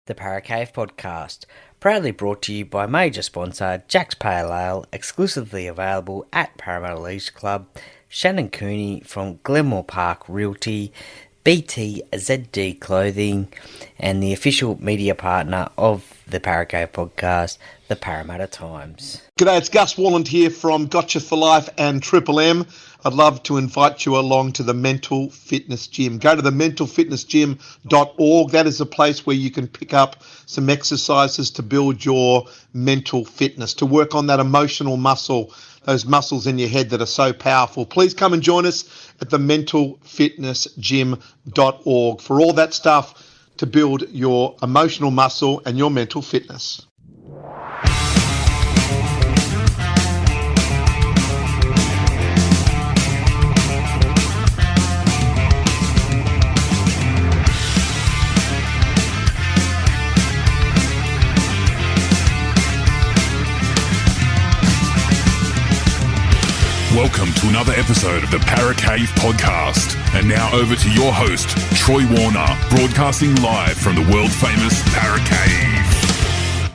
The Paracave Podcast, proudly brought to you by major sponsor Jack's Pale Ale, exclusively available at Parramatta Leisure Club, Shannon Cooney from Glenmore Park Realty, BTZD Clothing, and the official media partner of the Paracave Podcast, the Parramatta Times. G'day, it's Gus Walland here from Gotcha for Life and Triple M. I'd love to invite you along to the Mental Fitness Gym. Go to the mentalfitnessgym.org. That is a place where you can pick up some exercises to build your mental fitness, to work on that emotional muscle, those muscles in your head that are so powerful. Please come and join us at the mentalfitnessgym.org for all that stuff to build your emotional muscle and your mental fitness. Welcome to another episode of the Paracave Podcast. And now over to your host, Troy Warner, broadcasting live from the world-famous Paracave.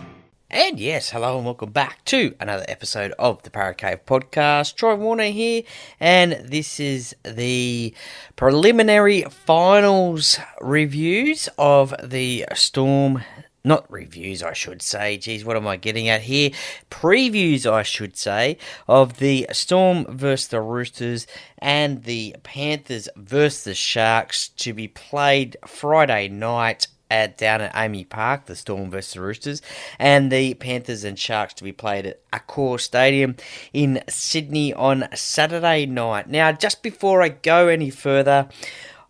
And yes, hello and welcome back to another episode of the Paracave Podcast. Troy Warner here, and this is the preliminary finals reviews of the Storm. Not reviews, I should say. Geez, what am I getting at here? Previews, I should say, of the Storm versus the Roosters and the Panthers versus the Sharks to be played Friday night down at Amy Park, the Storm versus the Roosters, and the Panthers and Sharks to be played at Accor Stadium in Sydney on Saturday night. Now, just before I go any further,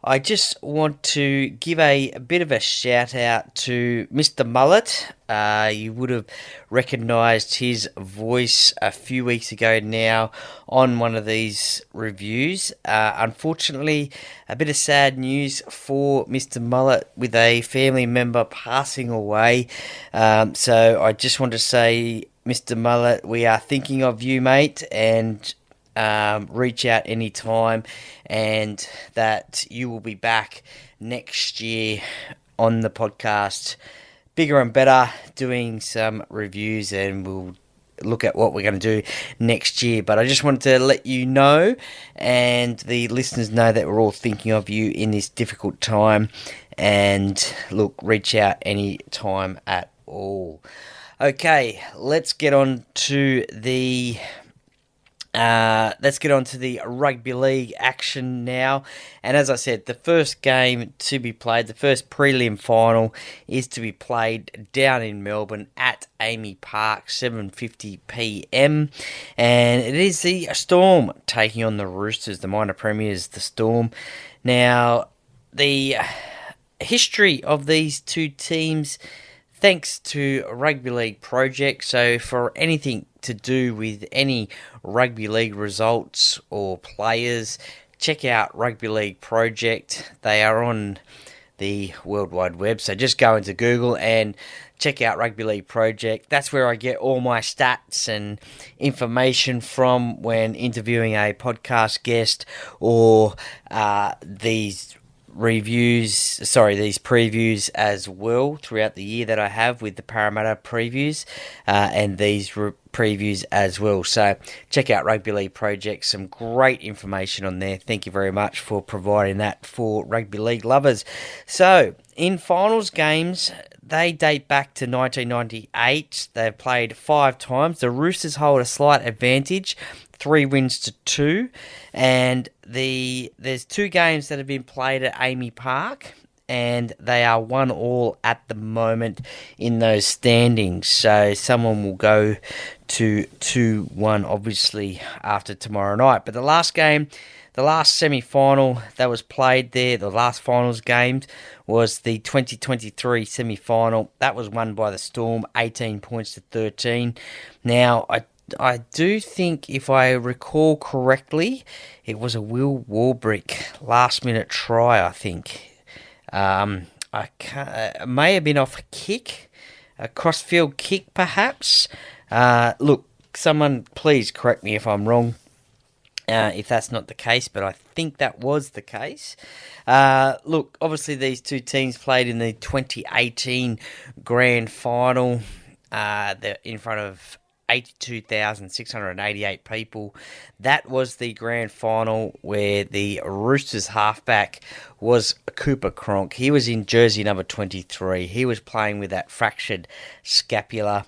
I just want to give a bit of a shout out to Mr. Mullet. You would have recognised his voice a few weeks ago now on one of these reviews. Unfortunately, a bit of sad news for Mr. Mullet with a family member passing away. So I just want to say, Mr. Mullet, we are thinking of you, mate, and reach out anytime, and that you will be back next year on the podcast, bigger and better, doing some reviews, and we'll look at what we're going to do next year. But I just wanted to let you know, and the listeners know, that we're all thinking of you in this difficult time, and look, reach out any time at all. Okay, let's get on to the rugby league action now. And as I said, the first game to be played, the first prelim final, is to be played down in Melbourne at Amy Park, 7:50pm. And it is the Storm taking on the Roosters, the minor premiers, the Storm. Now, the history of these two teams, thanks to Rugby League Project. So for anything to do with any rugby league results or players, check out Rugby League Project. They are on the World Wide Web, so just go into Google and check out Rugby League Project. That's where I get all my stats and information from when interviewing a podcast guest, or these previews as well throughout the year that I have with the Parramatta previews, and these previews as well. So check out Rugby League Project, some great information on there. Thank you very much for providing that for rugby league lovers. So in finals games, they date back to 1998. They've played 5 times. The Roosters hold a slight advantage, 3 wins to 2, and there's 2 games that have been played at Amy Park, and they are 1-1 at the moment in those standings. So someone will go to 2-1 obviously after tomorrow night. But the last game, the last semi-final that was played there, the last finals game, was the 2023 semi-final. That was won by the Storm, 18 points to 13. Now, I do think, if I recall correctly, it was a Will Warbrick last-minute try, I think. It may have been off a kick, a cross-field kick perhaps. Look, someone please correct me if I'm wrong. if that's not the case, but I think that was the case. Look, obviously these two teams played in the 2018 Grand Final. They're in front of 82,688 people. That was the Grand Final where the Roosters halfback was Cooper Cronk. He was in jersey number 23. He was playing with that fractured scapula,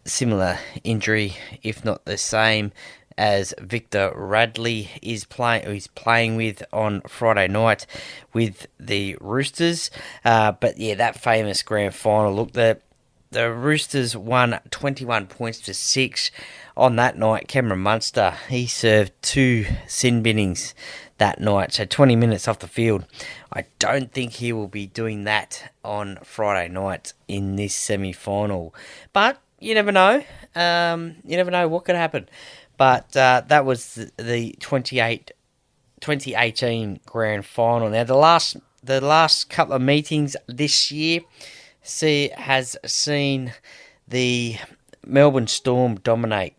similar injury, if not the same, as Victor Radley is playing with on Friday night with the Roosters. But yeah, that famous Grand Final. Look, the Roosters won 21 points to 6 on that night. Cameron Munster, he served 2 sin binnings that night, so 20 minutes off the field. I don't think he will be doing that on Friday night in this semi-final. But you never know. You never know what could happen. But that was the 2018 Grand Final. Now, the last couple of meetings this year has seen the Melbourne Storm dominate.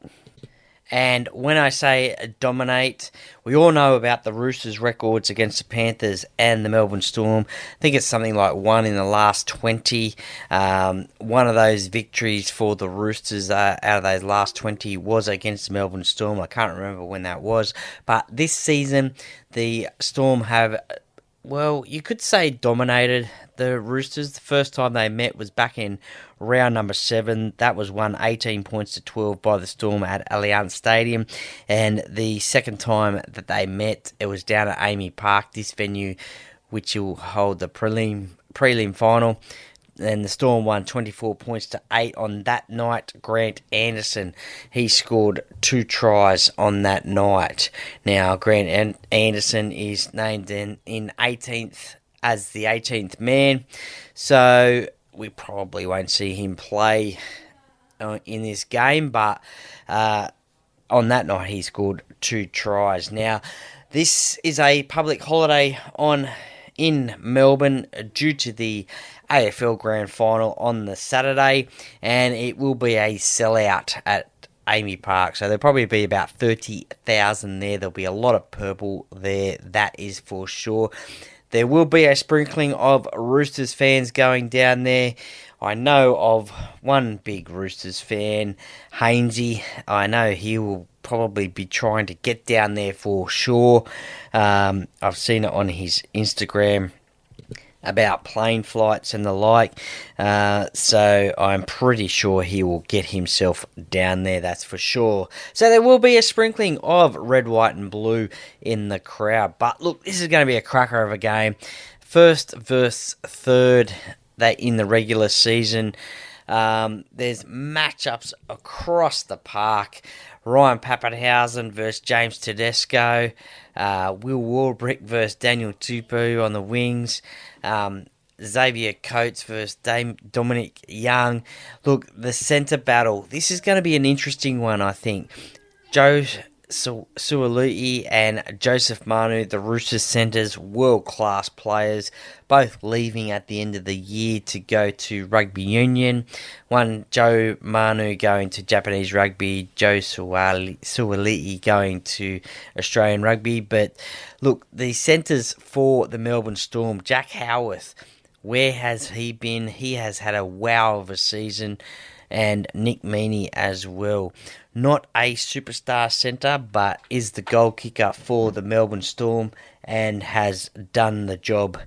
And when I say dominate, we all know about the Roosters' records against the Panthers and the Melbourne Storm. I think it's something like 1 in the last 20. One of those victories for the Roosters out of those last 20 was against the Melbourne Storm. I can't remember when that was. But this season, the Storm have, well, you could say dominated the Roosters. The first time they met was back in round number 7. That was won 18 points to 12 by the Storm at Allianz Stadium. And the second time that they met, it was down at Amy Park, this venue which will hold the prelim final. And the Storm won 24 points to 8 on that night. Grant Anderson, he scored 2 tries on that night. Now, Grant Anderson is named in 18th as the 18th man. So we probably won't see him play in this game. But on that night, he scored 2 tries. Now, this is a public holiday in Melbourne due to the AFL Grand Final on the Saturday, and it will be a sellout at Amy Park, so there'll probably be about 30,000 there. There'll be a lot of purple there, that is for sure. There will be a sprinkling of Roosters fans going down there. I know of one big Roosters fan, Hainsey. I know he will probably be trying to get down there for sure. I've seen it on his Instagram about plane flights and the like. So I'm pretty sure he will get himself down there, that's for sure. So there will be a sprinkling of red, white and blue in the crowd. But look, this is going to be a cracker of a game. First versus third in the regular season. There's matchups across the park. Ryan Pappenhausen versus James Tedesco. Will Warbrick versus Daniel Tupou on the wings. Xavier Coates versus Dominic Young. Look, the centre battle. This is going to be an interesting one, I think. Joe Sualu'i and Joseph Manu, the Roosters centres, world-class players, both leaving at the end of the year to go to rugby union. One, Joe Manu going to Japanese rugby, Joe Sualu'i going to Australian rugby. But look, the centres for the Melbourne Storm, Jack Howarth, where has he been? He has had a wow of a season. And Nick Meaney as well. Not a superstar centre, but is the goal kicker for the Melbourne Storm and has done the job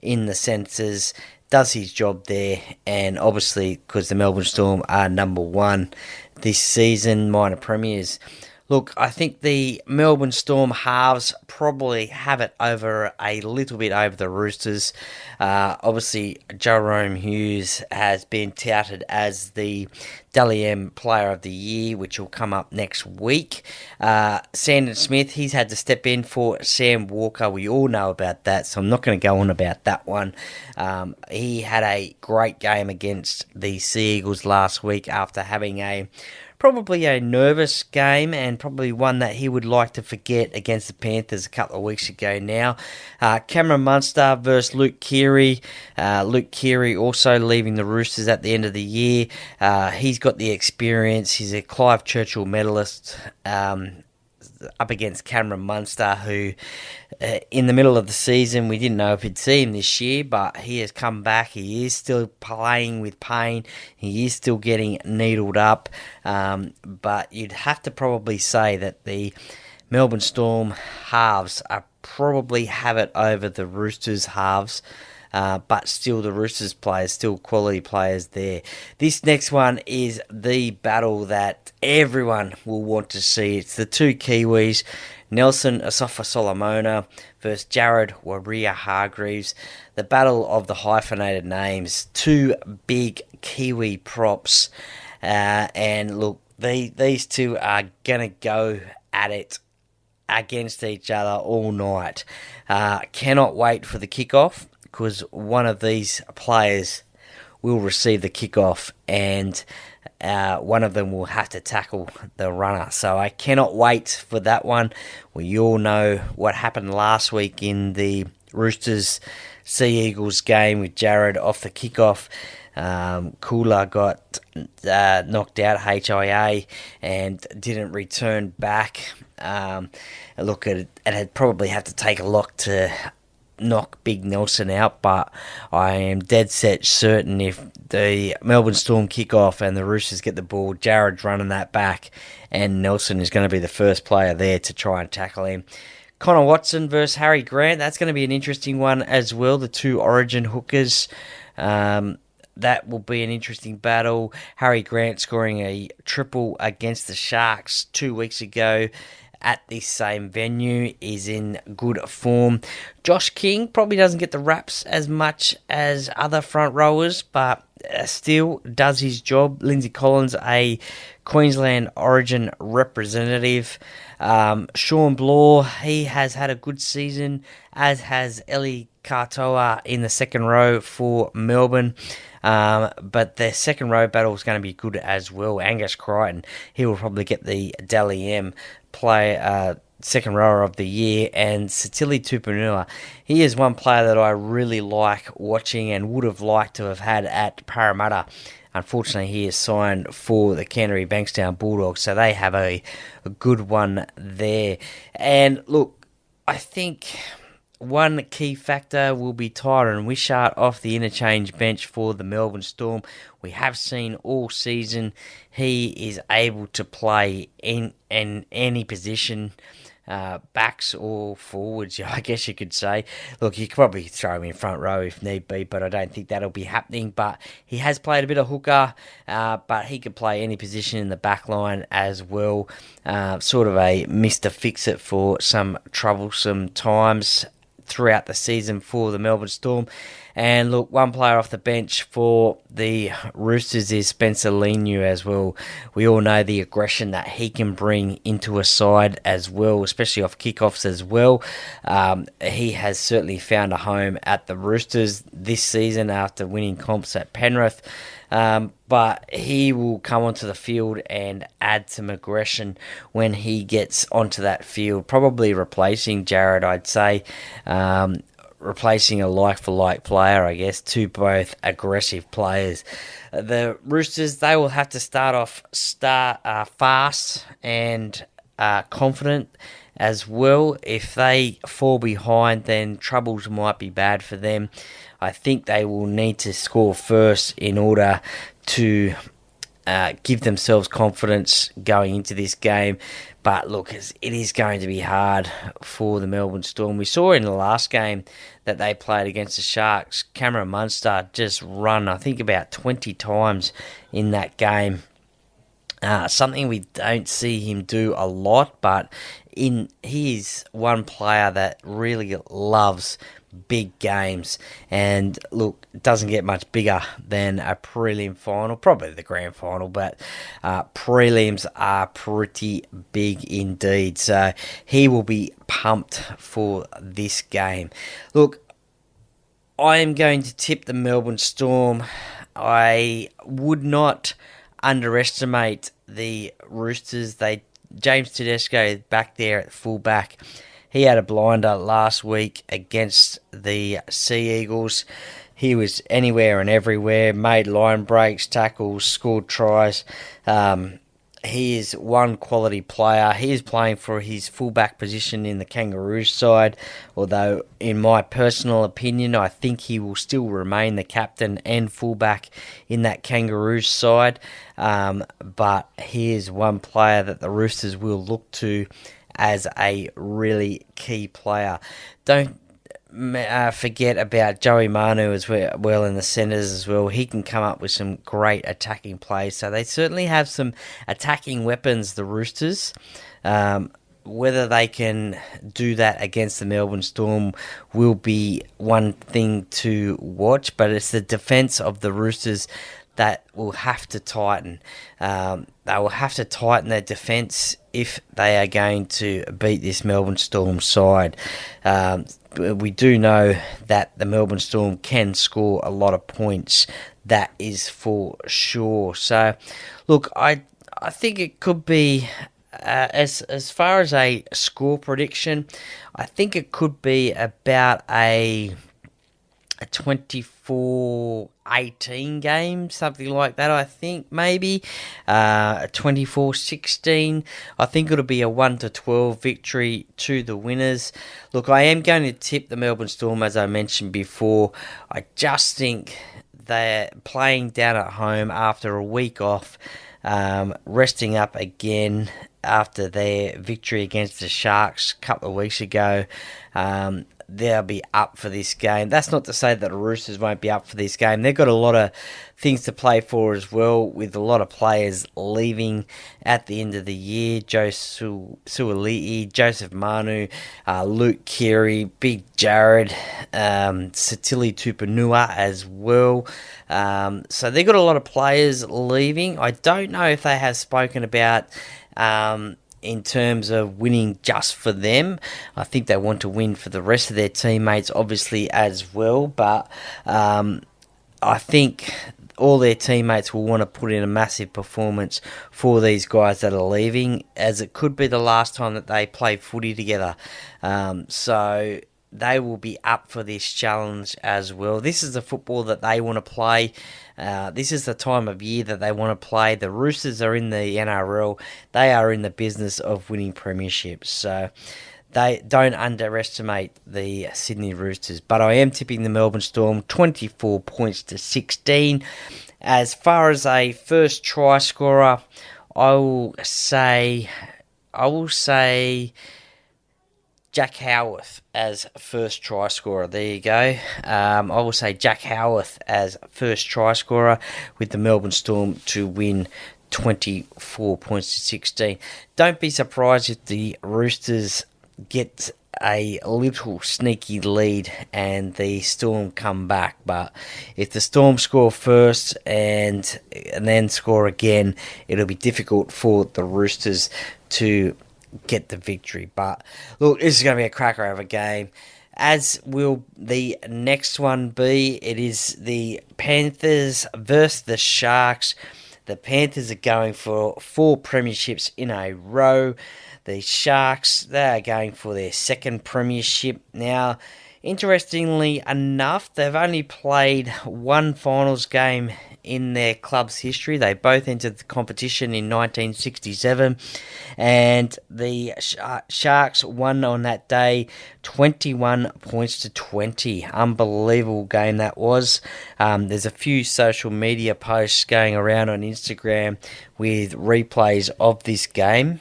in the centres, does his job there, and obviously because the Melbourne Storm are number 1 this season, minor premiers. Look, I think the Melbourne Storm halves probably have it over a little bit over the Roosters. Obviously, Jerome Hughes has been touted as the Dally M Player of the Year, which will come up next week. Sandon Smith, he's had to step in for Sam Walker. We all know about that, so I'm not going to go on about that one. He had a great game against the Sea Eagles last week after having probably a nervous game and probably one that he would like to forget against the Panthers a couple of weeks ago now. Cameron Munster versus Luke Keary. Luke Keary also leaving the Roosters at the end of the year. He's got the experience. He's a Clive Churchill medalist. up against Cameron Munster, who in the middle of the season we didn't know if he'd see him this year, but he has come back. He is still playing with pain. He is still getting needled up. But you'd have to probably say that the Melbourne Storm halves are probably have it over the Roosters halves. But still, the Roosters players, still quality players there. This next one is the battle that everyone will want to see. It's the two Kiwis, Nelson Asofa-Solomona versus Jared Waerea-Hargreaves. The battle of the hyphenated names. Two big Kiwi props. And look, these two are going to go at it against each other all night. Cannot wait for the kickoff, because one of these players will receive the kickoff and one of them will have to tackle the runner. So I cannot wait for that one. We all know what happened last week in the Roosters Sea Eagles game with Jared off the kickoff. Kula got knocked out, HIA, and didn't return back. Look, it'd probably have to take a lot to knock Big Nelson out, but I am dead set certain if the Melbourne Storm kick off and the Roosters get the ball, Jared's running that back and Nelson is going to be the first player there to try and tackle him. Connor Watson versus Harry Grant, that's going to be an interesting one as well, the two Origin hookers. That will be an interesting battle. Harry Grant scoring a triple against the Sharks 2 weeks ago at this same venue, is in good form. Josh King probably doesn't get the raps as much as other front rowers, but still does his job. Lindsay Collins, a Queensland Origin representative. Sean Blaw, he has had a good season, as has Eli Katoa in the second row for Melbourne. But their second row battle is going to be good as well. Angus Crichton, he will probably get the Dally M play second rower of the year, and Satili Tupanua, he is one player that I really like watching and would have liked to have had at Parramatta. Unfortunately, he is signed for the Canterbury Bankstown Bulldogs, so they have a good one there. And look, I think one key factor will be Tyron Wishart off the interchange bench for the Melbourne Storm. We have seen all season he is able to play in any position, backs or forwards, I guess you could say. Look, you could probably throw him in front row if need be, but I don't think that'll be happening. But he has played a bit of hooker, but he could play any position in the back line as well. Sort of a Mr. Fix-It for some troublesome times throughout the season for the Melbourne Storm. And look, one player off the bench for the Roosters is Spencer Leniu as well. We all know the aggression that he can bring into a side as well, especially off kickoffs as well. He has certainly found a home at the Roosters this season after winning comps at Penrith. But he will come onto the field and add some aggression when he gets onto that field, probably replacing Jared, I'd say. Replacing a like-for-like player, I guess, two both aggressive players. The Roosters, they will have to start off fast and confident as well. If they fall behind, then troubles might be bad for them. I think they will need to score first in order to give themselves confidence going into this game. But look, it is going to be hard for the Melbourne Storm. We saw in the last game that they played against the Sharks, Cameron Munster just run, I think, about 20 times in that game. Something we don't see him do a lot, but he is one player that really loves big games, and look, it doesn't get much bigger than a prelim final, probably the grand final, but prelims are pretty big indeed, so he will be pumped for this game. Look, I am going to tip the Melbourne Storm. I would not underestimate the Roosters. James Tedesco back there at fullback. He had a blinder last week against the Sea Eagles. He was anywhere and everywhere, made line breaks, tackles, scored tries. he is one quality player. He is playing for his fullback position in the Kangaroos side, although in my personal opinion, I think he will still remain the captain and fullback in that Kangaroos side. But he is one player that the Roosters will look to as a really key player. Don't forget about Joey Manu as well in the centres as well. He can come up with some great attacking plays. So they certainly have some attacking weapons, the Roosters. Whether they can do that against the Melbourne Storm will be one thing to watch, but it's the defence of the Roosters that will have to tighten. They will have to tighten their defence if they are going to beat this Melbourne Storm side. We do know that the Melbourne Storm can score a lot of points. That is for sure. So, look, I think it could be, as far as a score prediction, I think it could be about a 24-18 game, something like that, I think, maybe. 24-16. I think it'll be a 1-12 victory to the winners. Look, I am going to tip the Melbourne Storm, as I mentioned before. I just think they're playing down at home after a week off, resting up again after their victory against the Sharks a couple of weeks ago. They'll be up for this game. That's not to say that the Roosters won't be up for this game. They've got a lot of things to play for as well, with a lot of players leaving at the end of the year. Joe Suoli'i, Joseph Manu, Luke Keary, Big Jared, Satili Tupanua as well. So they've got a lot of players leaving. I don't know if they have spoken about in terms of winning just for them. I think they want to win for the rest of their teammates, obviously, as well. But I think all their teammates will want to put in a massive performance for these guys that are leaving, as it could be the last time that they play footy together. So they will be up for this challenge as well. This is the football that they want to play. This is the time of year that they want to play. The Roosters are in the NRL. They are in the business of winning premierships. So they don't underestimate the Sydney Roosters. But I am tipping the Melbourne Storm 24 points to 16. As far as a first try scorer, I will say Jack Howarth as first try scorer. There you go. I will say Jack Howarth as first try scorer, with the Melbourne Storm to win 24 points to 16. Don't be surprised if the Roosters get a little sneaky lead and the Storm come back. But if the Storm score first and then score again, it'll be difficult for the Roosters to get the victory. But look, this is going to be a cracker of a game, as will the next one be. It is the Panthers versus the Sharks. The Panthers are going for 4 premierships in a row. The Sharks, they are going for their second premiership. Now, interestingly enough, they've only played one finals game in their club's history. They both entered the competition in 1967, and the Sharks won on that day 21 points to 20. Unbelievable game that was. There's a few social media posts going around on Instagram with replays of this game.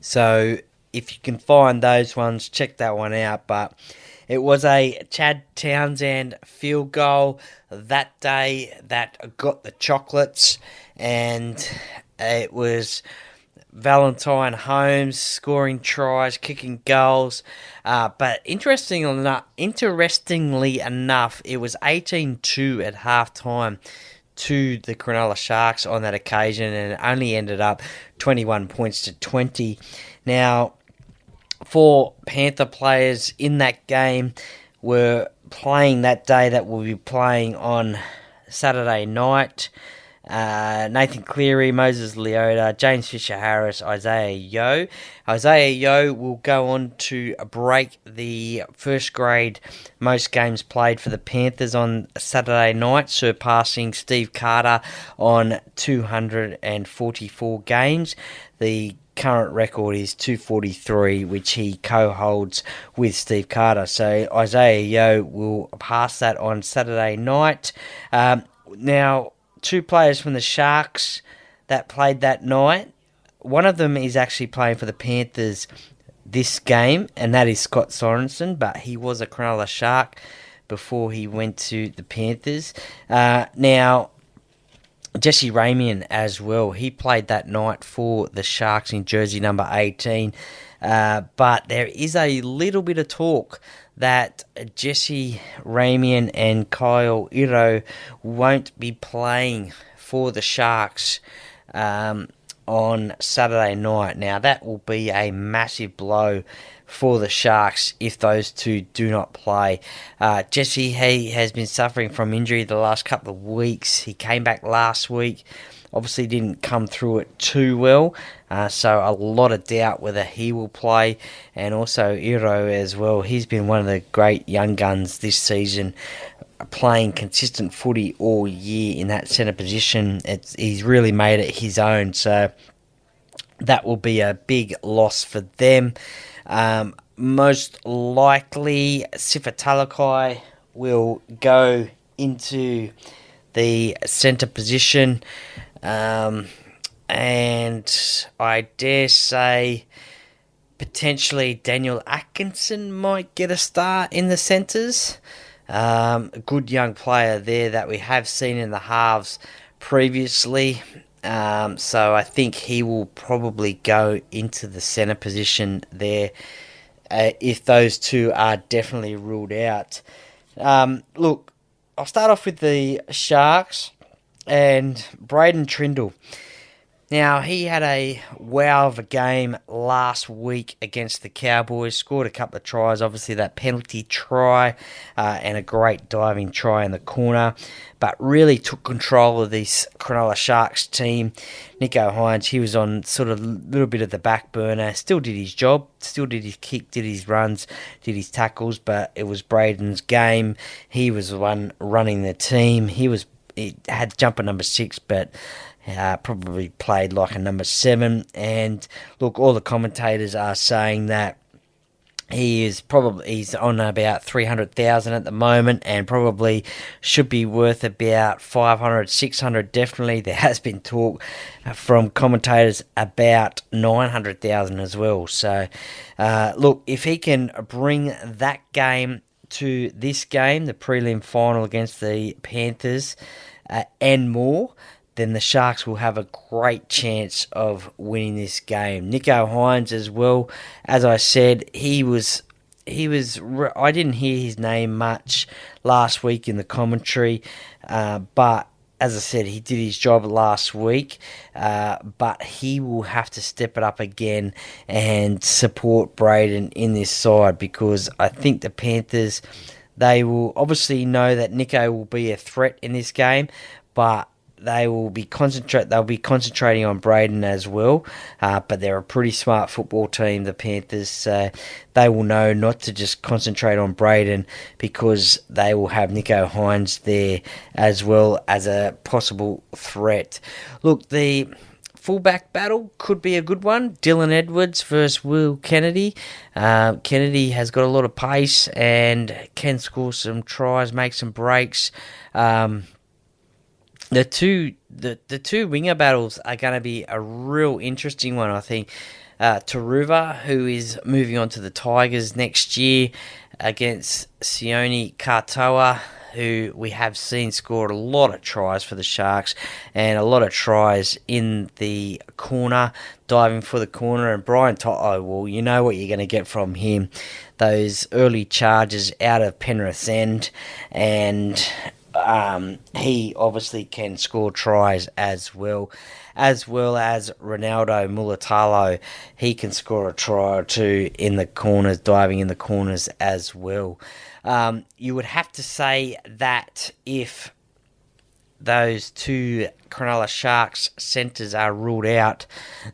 So if you can find those ones, check that one out. But it was a Chad Townsend field goal that day that got the chocolates, and it was Valentine Holmes scoring tries, kicking goals. But interestingly enough, it was 18-2 at halftime to the Cronulla Sharks on that occasion, and it only ended up 21 points to 20. Now, 4 Panther players in that game were playing that day that will be playing on Saturday night. Nathan Cleary, Moses Leota, James Fisher-Harris, Isaiah Yeo. Isaiah Yeo will go on to break the first grade most games played for the Panthers on Saturday night, surpassing Steve Carter on 244 games. The current record is 243, which he co-holds with Steve Carter. So Isaiah Yeo will pass that on Saturday night. Now, two players from the Sharks that played that night. One of them is actually playing for the Panthers this game, and that is Scott Sorensen, but he was a Cronulla Shark before he went to the Panthers. Now, Jesse Ramian as well. He played that night for the Sharks in jersey number 18. But there is a little bit of talk that Jesse Ramian and Kyle Iro won't be playing for the Sharks on Saturday night. Now, that will be a massive blow for the Sharks if those two do not play. Jesse, he has been suffering from injury the last couple of weeks. He came back last week. Obviously didn't come through it too well, so a lot of doubt whether he will play, and also Iro as well. He's been one of the great young guns this season, playing consistent footy all year in that centre position. He's really made it his own, so that will be a big loss for them. Most likely, Sifa Talakai will go into the centre position. And I dare say potentially Daniel Atkinson might get a start in the centres. A good young player there that we have seen in the halves previously. So I think he will probably go into the centre position there if those two are definitely ruled out. Look, I'll start off with the Sharks. And Braden Trindle. Now, he had a wow of a game last week against the Cowboys. Scored a couple of tries. Obviously, that penalty try and a great diving try in the corner. But really took control of this Cronulla Sharks team. Nico Hines, he was on sort of a little bit of the back burner. Still did his job. Still did his kick, did his runs, did his tackles. But it was Braden's game. He was the one running the team. He had jumper number 6, but probably played like a number 7. And look, all the commentators are saying that he's on about 300,000 at the moment, and probably should be worth about 500, 600 definitely. There has been talk from commentators about 900,000 as well. So look, if he can bring that game to this game, the prelim final against the Panthers, and more, then the Sharks will have a great chance of winning this game. Nico Hines as well, as I said, he was. I didn't hear his name much last week in the commentary, but as I said, he did his job last week, but he will have to step it up again and support Braden in this side, because I think the Panthers, they will obviously know that Nico will be a threat in this game, but they'll be concentrating on Braden as well. But they're a pretty smart football team, the Panthers. So they will know not to just concentrate on Braden, because they will have Nico Hines there as well as a possible threat. Look, the fullback battle could be a good one. Dylan Edwards versus Will Kennedy. Kennedy has got a lot of pace and can score some tries, make some breaks. The two winger battles are going to be a real interesting one, I think. Taruva, who is moving on to the Tigers next year, against Sione Katoa, who we have seen scored a lot of tries for the Sharks, and a lot of tries in the corner, diving for the corner. And Brian Toto, well, you know what you're going to get from him. Those early charges out of Penrith's end, and he obviously can score tries as well as Ronaldo Mulatalo. He can score a try or two in the corners, diving in the corners as well. You would have to say that if those two Cronulla Sharks centres are ruled out,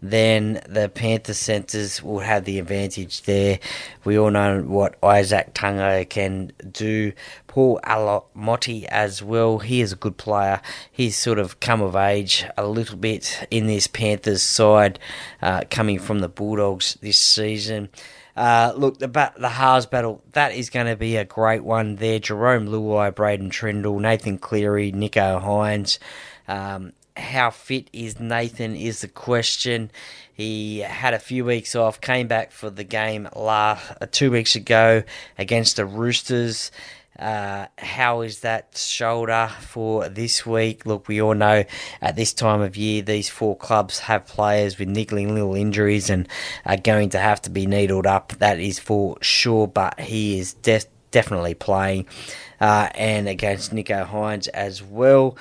then the Panthers centres will have the advantage there. We all know what Isaac Tungo can do. Paul Alamotti as well. He is a good player. He's sort of come of age a little bit in this Panthers side, coming from the Bulldogs this season. Look, the halves battle, that is going to be a great one there. Jerome Luai, Braden Trindle, Nathan Cleary, Nicho Hines. How fit is Nathan is the question. He had a few weeks off, came back for the game 2 weeks ago against the Roosters. How is that shoulder for this week? Look, we all know at this time of year, these four clubs have players with niggling little injuries and are going to have to be needled up. That is for sure, but he is definitely playing, and against Nicho Hines as well.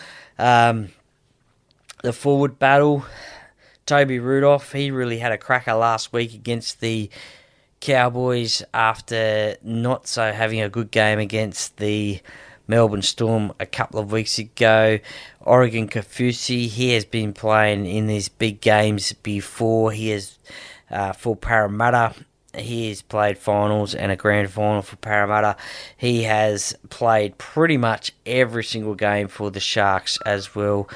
The forward battle, Toby Rudolph, he really had a cracker last week against the Cowboys after not so having a good game against the Melbourne Storm a couple of weeks ago. Oregon Kafusi, he has been playing in these big games before. He has, for Parramatta, he has played finals and a grand final for Parramatta. He has played pretty much every single game for the Sharks as well.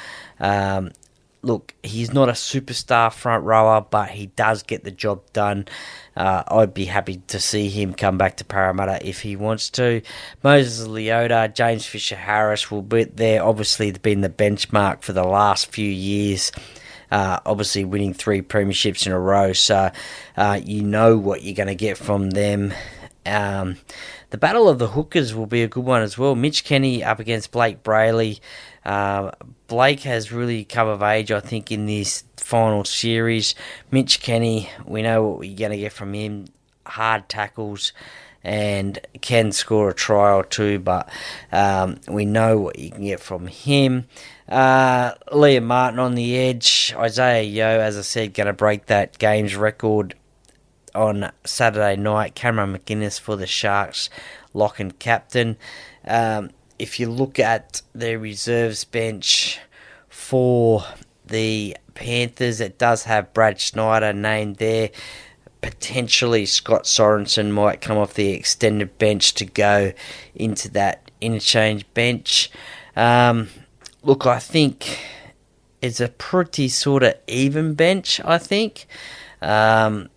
Look, he's not a superstar front rower, but he does get the job done. I'd be happy to see him come back to Parramatta if he wants to. Moses Leota, James Fisher-Harris will be there. Obviously, they've been the benchmark for the last few years. Obviously, winning 3 premierships in a row, so you know what you're going to get from them. The battle of the hookers will be a good one as well. Mitch Kenny up against Blake Brayley. Blake has really come of age, I think, in this final series. Mitch Kenny, we know what we're going to get from him. Hard tackles and can score a try or two, but we know what you can get from him. Liam Martin on the edge. Isaiah Yeo, as I said, going to break that games record on Saturday night. Cameron McInnes for the Sharks, lock and captain. If you look at the reserves bench for the Panthers, it does have Brad Schneider named there. Potentially Scott Sorensen might come off the extended bench to go into that interchange bench. Look, I think it's a pretty sort of even bench, I think. So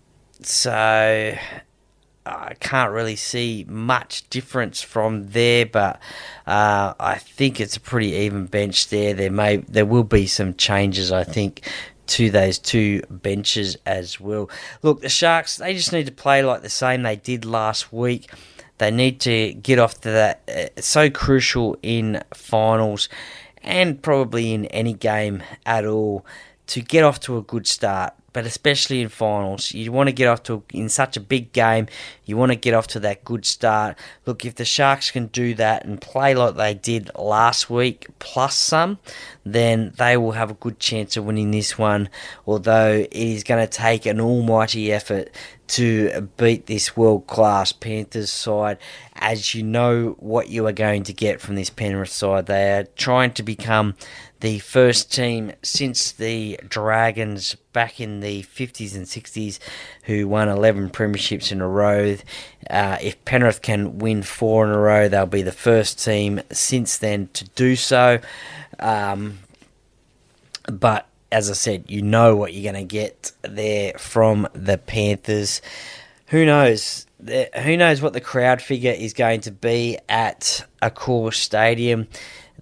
I can't really see much difference from there, but I think it's a pretty even bench there. There will be some changes, I think, to those two benches as well. Look, the Sharks, they just need to play like the same they did last week. They need to get off to that. It's so crucial in finals and probably in any game at all to get off to a good start. But especially in finals, you want to get off to, in such a big game, you want to get off to that good start. Look, if the Sharks can do that and play like they did last week, plus some, then they will have a good chance of winning this one, although it is going to take an almighty effort to beat this world-class Panthers side, as you know what you are going to get from this Penrith side. They are trying to become the first team since the Dragons back in the 50s and 60s who won 11 premierships in a row. If Penrith can win 4 in a row, they'll be the first team since then to do so. But as I said, you know what you're going to get there from the Panthers. Who knows? Who knows what the crowd figure is going to be at Accor Stadium?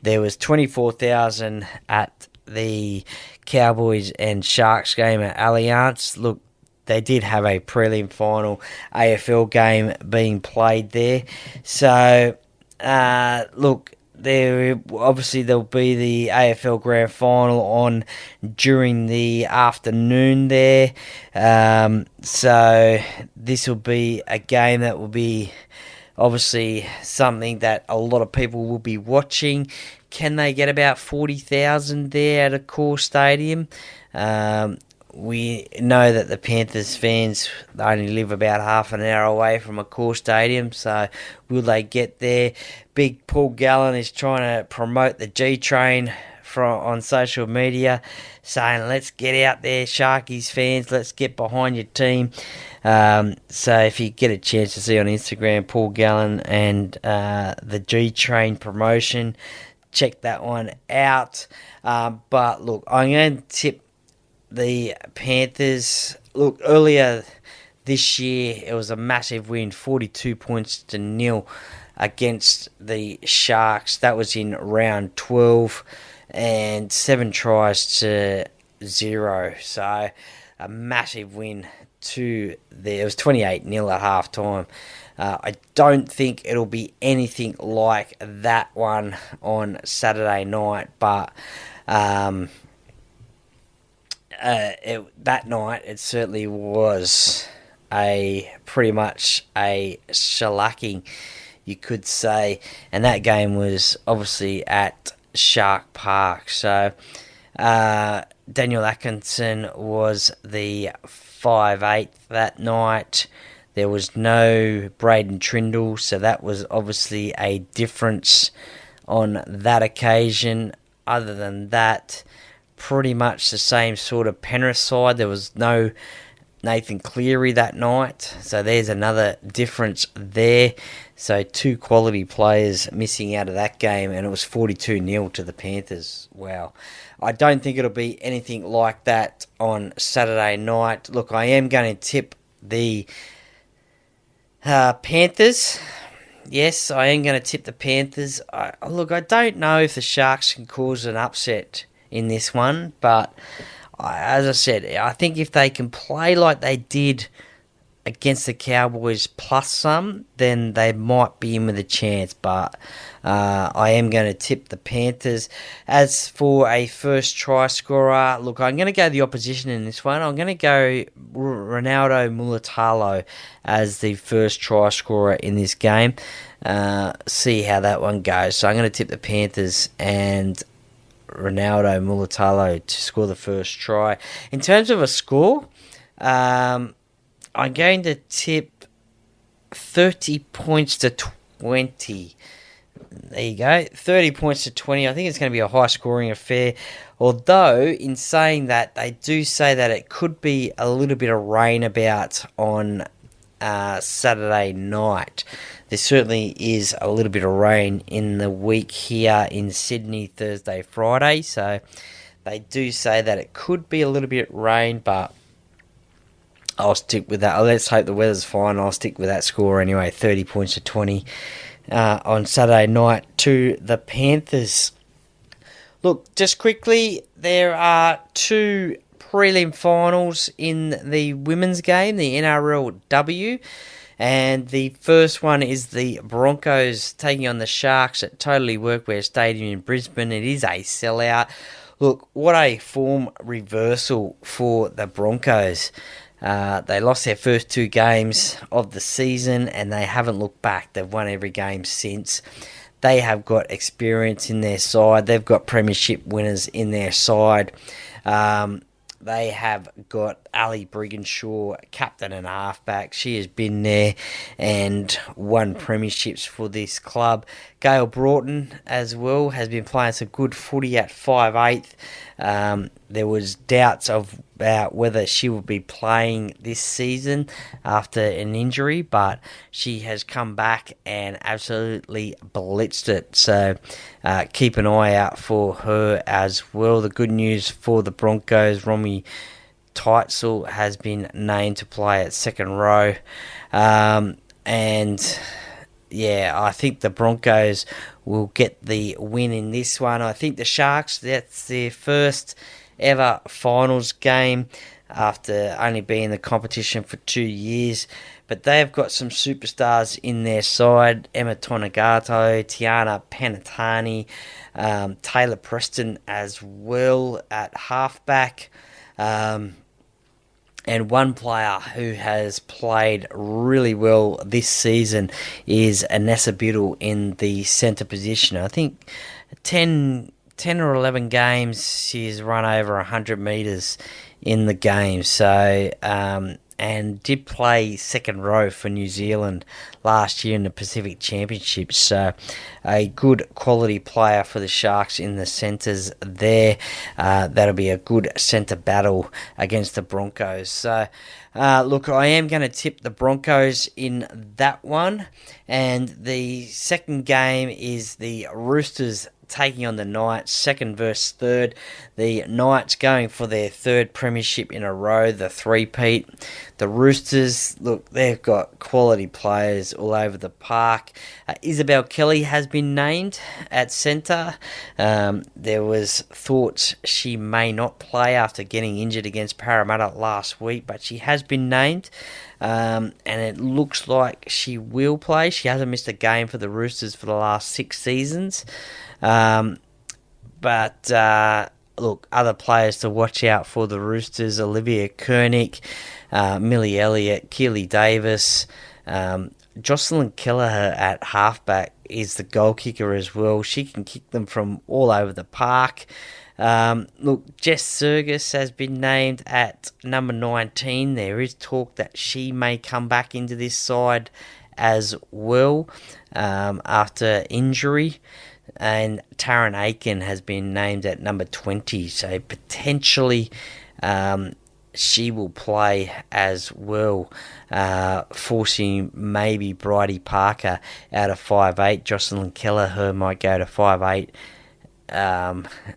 There was 24,000 at the Cowboys and Sharks game at Allianz. Look, they did have a prelim final AFL game being played there. So, look, there'll be the AFL Grand Final on during the afternoon there. So this will be a game that will be obviously something that a lot of people will be watching. Can they get about 40,000 there at Accor Stadium? We know that the Panthers fans only live about half an hour away from Accor Stadium, so will they get there? Big Paul Gallen is trying to promote the G-Train on social media saying, let's get out there, Sharkies fans, let's get behind your team. So if you get a chance to see on Instagram, Paul Gallen and the G-Train promotion, check that one out. But look, I'm going to tip the Panthers. Look, earlier this year, it was a massive win, 42 points to nil against the Sharks. That was in round 12 and 7 tries to 0. So a massive win to there. It was 28-0 at half time. I don't think it'll be anything like that one on Saturday night, but that night it certainly was pretty much a shellacking, you could say, and that game was obviously at Shark Park. So Daniel Atkinson was the 5'8" that night. There was no Braden Trindle, so that was obviously a difference on that occasion. Other than that, pretty much the same sort of Penrith side. There was no Nathan Cleary that night, so there's another difference there. So 2 quality players missing out of that game, and it was 42-0 to the Panthers. Wow. I don't think it'll be anything like that on Saturday night. Look, I am going to tip the Panthers. Yes, I am going to tip the Panthers. Look, I don't know if the Sharks can cause an upset in this one, but as I said, I think if they can play like they did against the Cowboys plus some, then they might be in with a chance, but I am going to tip the Panthers. As for a first try scorer, look, I'm going to go the opposition in this one. I'm going to go Ronaldo Mulatalo as the first try scorer in this game. See how that one goes. So I'm going to tip the Panthers and Ronaldo Mulatalo to score the first try. In terms of a score, I'm going to tip 30 points to 20. There you go, 30 points to 20. I think it's going to be a high-scoring affair. Although, in saying that, they do say that it could be a little bit of rain about on Saturday night. There certainly is a little bit of rain in the week here in Sydney, Thursday, Friday. So they do say that it could be a little bit of rain, but I'll stick with that. Let's hope the weather's fine. I'll stick with that score anyway, 30 points to 20 on Saturday night to the Panthers. Look, just quickly, there are 2 prelim finals in the women's game, the NRLW. And the first one is the Broncos taking on the Sharks at Totally Workwear Stadium in Brisbane. It is a sellout. Look, what a form reversal for the Broncos. They lost their first 2 games of the season and they haven't looked back. They've won every game since. They have got experience in their side. They've got premiership winners in their side. They have got Ali Brigginshaw, captain and halfback. She has been there and won premierships for this club. Gail Broughton as well has been playing some good footy at 5'8". There was doubts about whether she would be playing this season after an injury, but she has come back and absolutely blitzed it. So keep an eye out for her as well. The good news for the Broncos, Romy Teitzel has been named to play at second row. And yeah, I think the Broncos will get the win in this one. I think the Sharks, that's their first ever finals game after only being in the competition for 2 years. But they've got some superstars in their side. Emma Tonagato, Tiana Panatani, Taylor Preston as well at halfback. And one player who has played really well this season is Anessa Biddle in the centre position. I think 10 or 11 games she's run over 100 metres in the game. So, and and did play second row for New Zealand last year in the Pacific Championships. So a good quality player for the Sharks in the centres there. That'll be a good centre battle against the Broncos. So look, I am going to tip the Broncos in that one. And the second game is the Roosters taking on the Knights, second versus third. The Knights going for their third premiership in a row, the three-peat. The Roosters, look, they've got quality players all over the park. Isabel Kelly has been named at centre. There was thoughts she may not play after getting injured against Parramatta last week, but she has been named. And it looks like she will play. She hasn't missed a game for the Roosters for the last 6 seasons. But look, other players to watch out for the Roosters: Olivia Koenig, Millie Elliott, Keely Davis, Jocelyn Kelleher at halfback is the goal kicker as well. She can kick them from all over the park. Look, Jess Sergis has been named at number 19. There is talk that she may come back into this side as well after injury. And Taryn Aiken has been named at number 20, so potentially she will play as well, forcing maybe Bridie Parker out of 5'8". Jocelyn Kelleher might go to 5'8",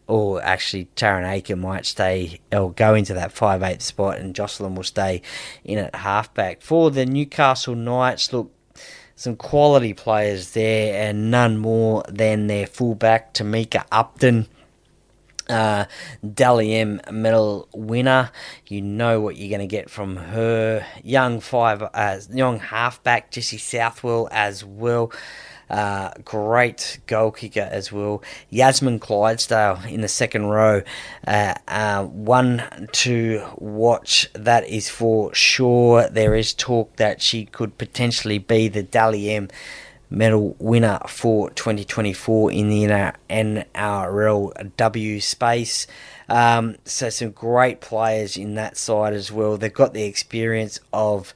or actually Taryn Aiken might stay or go into that 5'8" spot, and Jocelyn will stay in at halfback. For the Newcastle Knights, look, some quality players there, and none more than their fullback, Tamika Upton. Dally M medal winner. You know what you're going to get from her. Young halfback, Jessie Southwell as well. Great goal kicker as well. Yasmin Clydesdale in the second row. One to watch, that is for sure. There is talk that she could potentially be the Dally M medal winner for 2024 in the NRLW space. So some great players in that side as well. They've got the experience of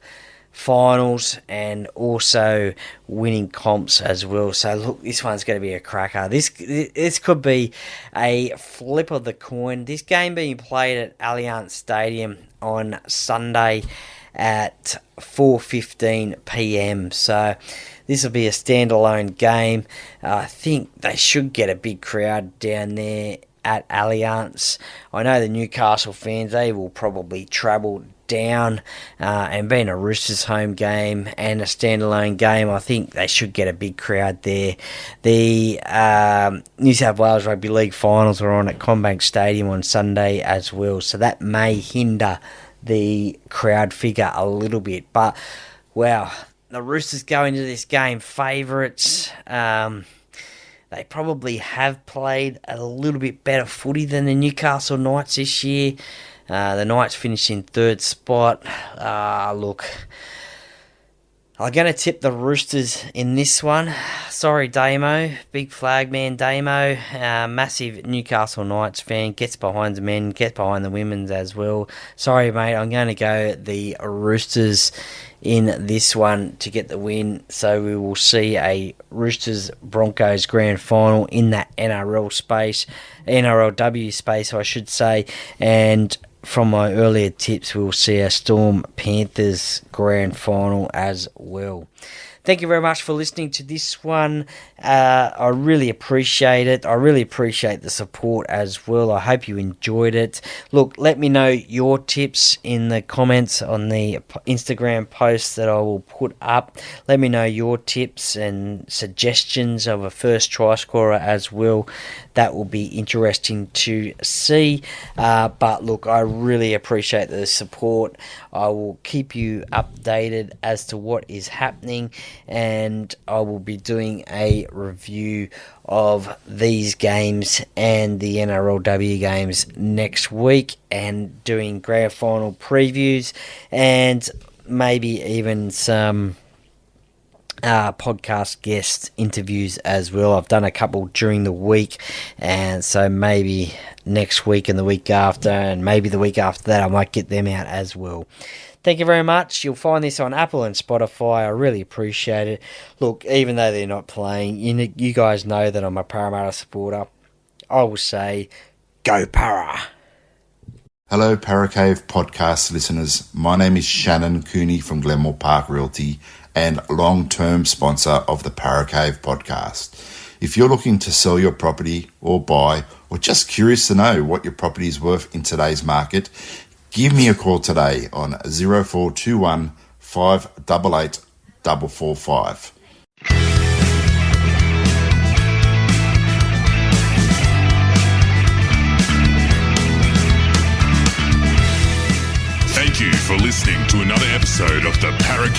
finals and also winning comps as well. So look, this one's going to be a cracker. This could be a flip of the coin. This game being played at Allianz Stadium on Sunday at 4:15 p.m. So this will be a standalone game. I think they should get a big crowd down there at Allianz. I know the Newcastle fans, they will probably travel down, and being a Roosters home game and a standalone game, I think they should get a big crowd there. The New South Wales Rugby League finals are on at CommBank Stadium on Sunday as well, so that may hinder the crowd figure a little bit. But wow, the Roosters go into this game favourites. They probably have played a little bit better footy than the Newcastle Knights this year. The Knights finished in third spot. Look, I'm going to tip the Roosters in this one. Sorry, Damo. Big flag man, Damo. Massive Newcastle Knights fan. Gets behind the men, gets behind the women's as well. Sorry, mate. I'm going to go the Roosters in this one to get the win. So we will see a Roosters-Broncos grand final in that NRLW space, I should say. And from my earlier tips, we'll see a Storm Panthers grand final as well. Thank you very much for listening to this one. I really appreciate it. I really appreciate the support as well. I hope you enjoyed it. Look, let me know your tips in the comments on the Instagram post that I will put up. Let me know your tips and suggestions of a first try scorer as well. That will be interesting to see. But look, I really appreciate the support. I will keep you updated as to what is happening, and I will be doing a review of these games and the NRLW games next week, and doing grand final previews and maybe even some podcast guest interviews as well. I've done a couple during the week, and so maybe next week and the week after, and maybe the week after that, I might get them out as well. thank you very much. You'll find this on Apple and Spotify. I really appreciate it. Look, even though they're not playing, you guys know that I'm a Parramatta supporter. I will say, go Para! Hello, Paracave podcast listeners. My name is Shannon Cooney from Glenmore Park Realty and long-term sponsor of the Paracave podcast. If you're looking to sell your property or buy, or just curious to know what your property is worth in today's market, give me a call today on 0421 588 445. Thank you for listening to another episode of the Paracave